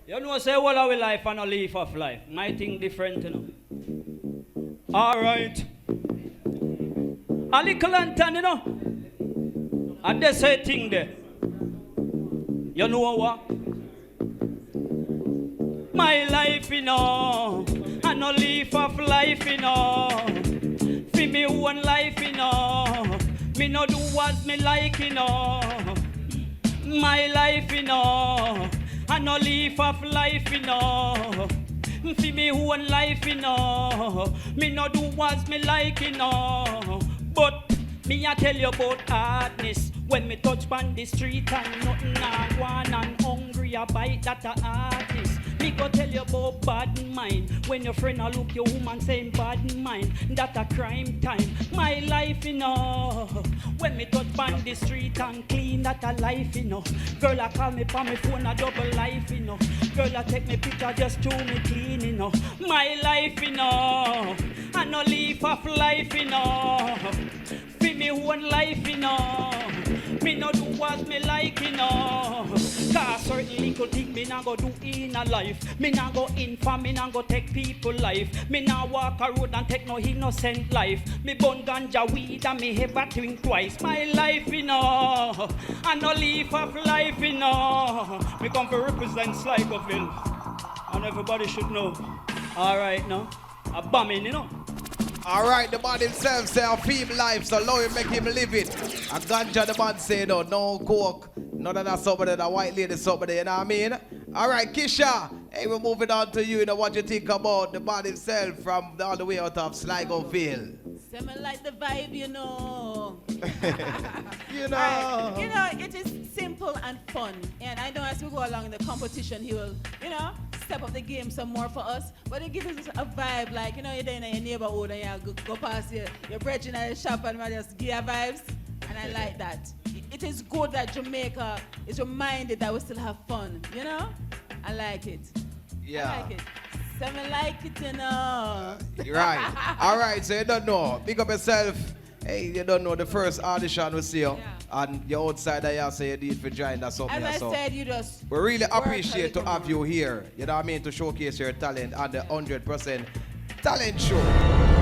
You know, say, all our life and a leaf of life. My thing different, you know. All right. A likkle lanton, you know. And they say thing there. You know what? My life, you know. And a leaf of life, you know. For me one life, you know. Me no do what me like, you know. My life, you know. And no leaf of life, you know. For me one life, you know. Me no do what me like, you know. But me I tell you about hardness. When me touch on the street and nothing I want and hungry, I bite that a artist. Me go tell you about bad mind. When your friend a look your woman saying bad mind, that a crime time. My life, you know. When me touch on the street and clean, that a life, you know. Girl a call me for my phone, a double life, you know. Girl a take me picture just to me clean, you know. My life, you know. And no leaf of life, you know. For me one life, you know. Me no do what me like, you know. Cause certain little thing me nah go do in a life. Me nah go in for, me nah go take people life. Me nah walk a road and take no innocent life. Me bun ganja weed and me ever think twice. My life, you know. And no leaf of life, you know. Me come to represent Sligoville. And everybody should know. Alright now. A bombing, you know. Alright, the man himself say a feeble life, so Lord make him live it. And ganja the man say no coke, none of that somebody, that white lady somebody, you know what I mean? Alright, Kisha, hey, we're moving on to you, you know what you think about the man himself from all the way out of Sligoville. Say me like the vibe, you know. You know. Right. You know, it is simple and fun. And I know as we go along in the competition, he will, you know, step up the game some more for us. But it gives us a vibe, like, you know, you're there in your neighborhood and you go past your brethren at the shop and just give you vibes. And I like that. It is good that Jamaica is reminded that we still have fun, you know? I like it. Yeah. I like it. So I like it, you know. Right. Alright, so you don't know. Pick up yourself. Hey, you don't know the first audition we see you. Yeah. And you're outside there, so you need for join that something. As I said, you just we really appreciate to have you here. You know what I mean? To showcase your talent on the 100% talent show.